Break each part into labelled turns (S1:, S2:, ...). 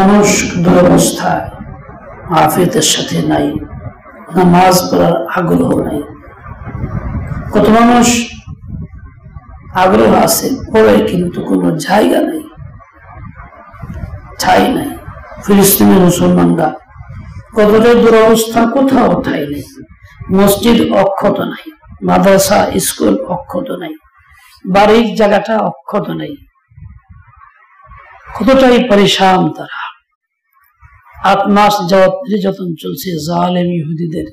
S1: মানুষ দুরবস্থায় আফিয়তের সাথে নাই, নামাজ পড়ার আগ্রহ নাই। কত মানুষ আগ্রহ আছে পড়ে, কিন্তু কোনো জায়গা নেই, ঠাই নাই। ফিলিস্তিনের মুসলমানরা কতটা দুরবস্থা, কোথাও ঠাই নেই। মসজিদ অক্ষত নাই, মাদ্রাসা স্কুল অক্ষত নাই, বাড়ির জায়গাটা অক্ষত নেই। কতটাই পরিশান তারা। 8 মাস যাবত নির্যাতন চলছে জালেম ইহুদিদের,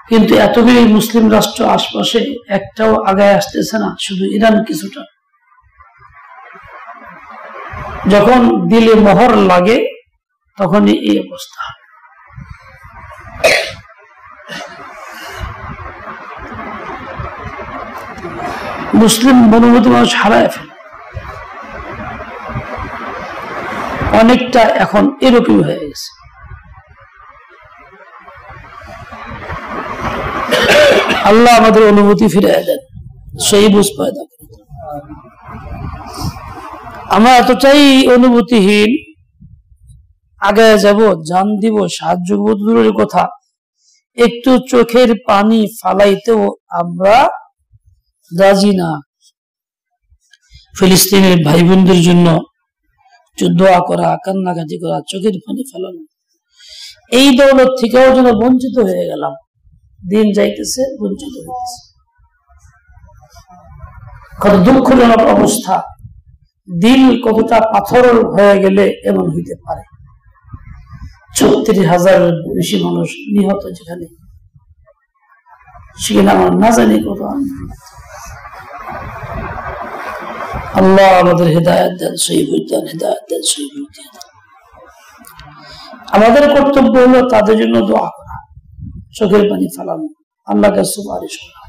S1: কিন্তু এতগুলি মুসলিম রাষ্ট্র আশপাশে একটাও আগায় আসতেছে না, শুধু ইরান কিছুটা। যখন দিলে মোহর লাগে তখনই এই অবস্থা। মুসলিম বনবতী মানুষ হারায় ফেলে, অনেকটা এখন এরকম হয়ে গেছে। আল্লাহ আমাদের অনুভূতি ফিরিয়ে দেন, সেই বুঝ পয়দা করে। আমরা এতটাই অনুভূতিহীন, আগে যাব, জান দিব, সাহায্য দূরের কথা, একটু চোখের পানি ফালাইতেও আমরা রাজি না। ফিলিস্তিনের ভাই বোনদের জন্য দোয়া করা, কান্নাকাটি করা, চোখের পানি ফেলানো, এই দৌলত থেকেও যেন বঞ্চিত হয়ে গেলাম। দিন যাইতেছে, বঞ্চিত হইতেছে। কত দুঃখজনক অবস্থা। দিল কতটা পাথর হয়ে গেলে এমন হইতে পারে। 36,000 বেশি মানুষ নিহত, যেখানে সেখানে আমার না জানি কত। আল্লাহ আমাদের হেদায়েত দেন, সহি বুঝ দেন, হেদায়েত দেন, সহি বুঝ দেন। আমাদের কর্তব্য হলো তাদের জন্য দোয়া করা, চোখের পানি ফেলানো, আল্লাহকে সুপারিশ করা।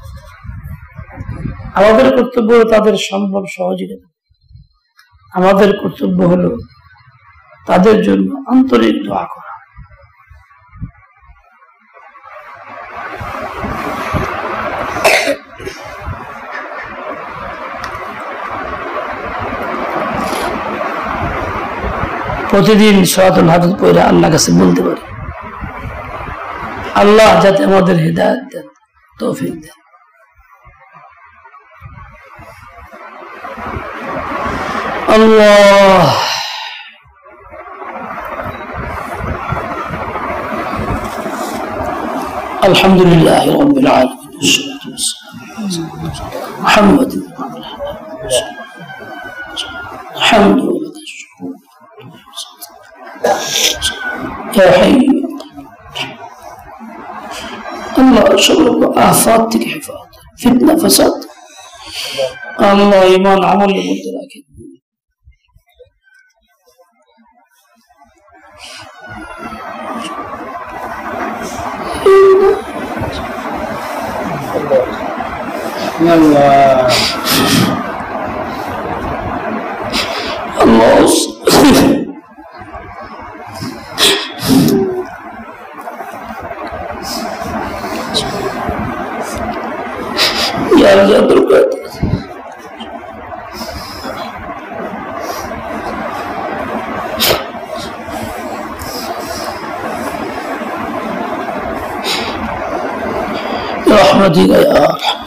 S1: আমাদের কর্তব্য হলো তাদের সম্ভব সহযোগিতা। আমাদের কর্তব্য হলো তাদের জন্য আন্তরিক দোয়া করা। প্রতিদিন সূরাতুল হাদীদ পড়ে আল্লাহর কাছে বলতে পারি, আল্লাহ যাতে আমাদের হিদায়াত দেন, তৌফিক দেন। আল্লাহ আলহামদুলিল্লাহ রাব্বিল আলামিন, والصلاة والسلام محمد الحمد يا حي الله شر آفات থেকে হেফাজত, ফিতনা ফাসাদ আল্লাহ ঈমান আমলের মধ্যে রাখেন। আল্লাহ يا بركات رحمتك يا أرحم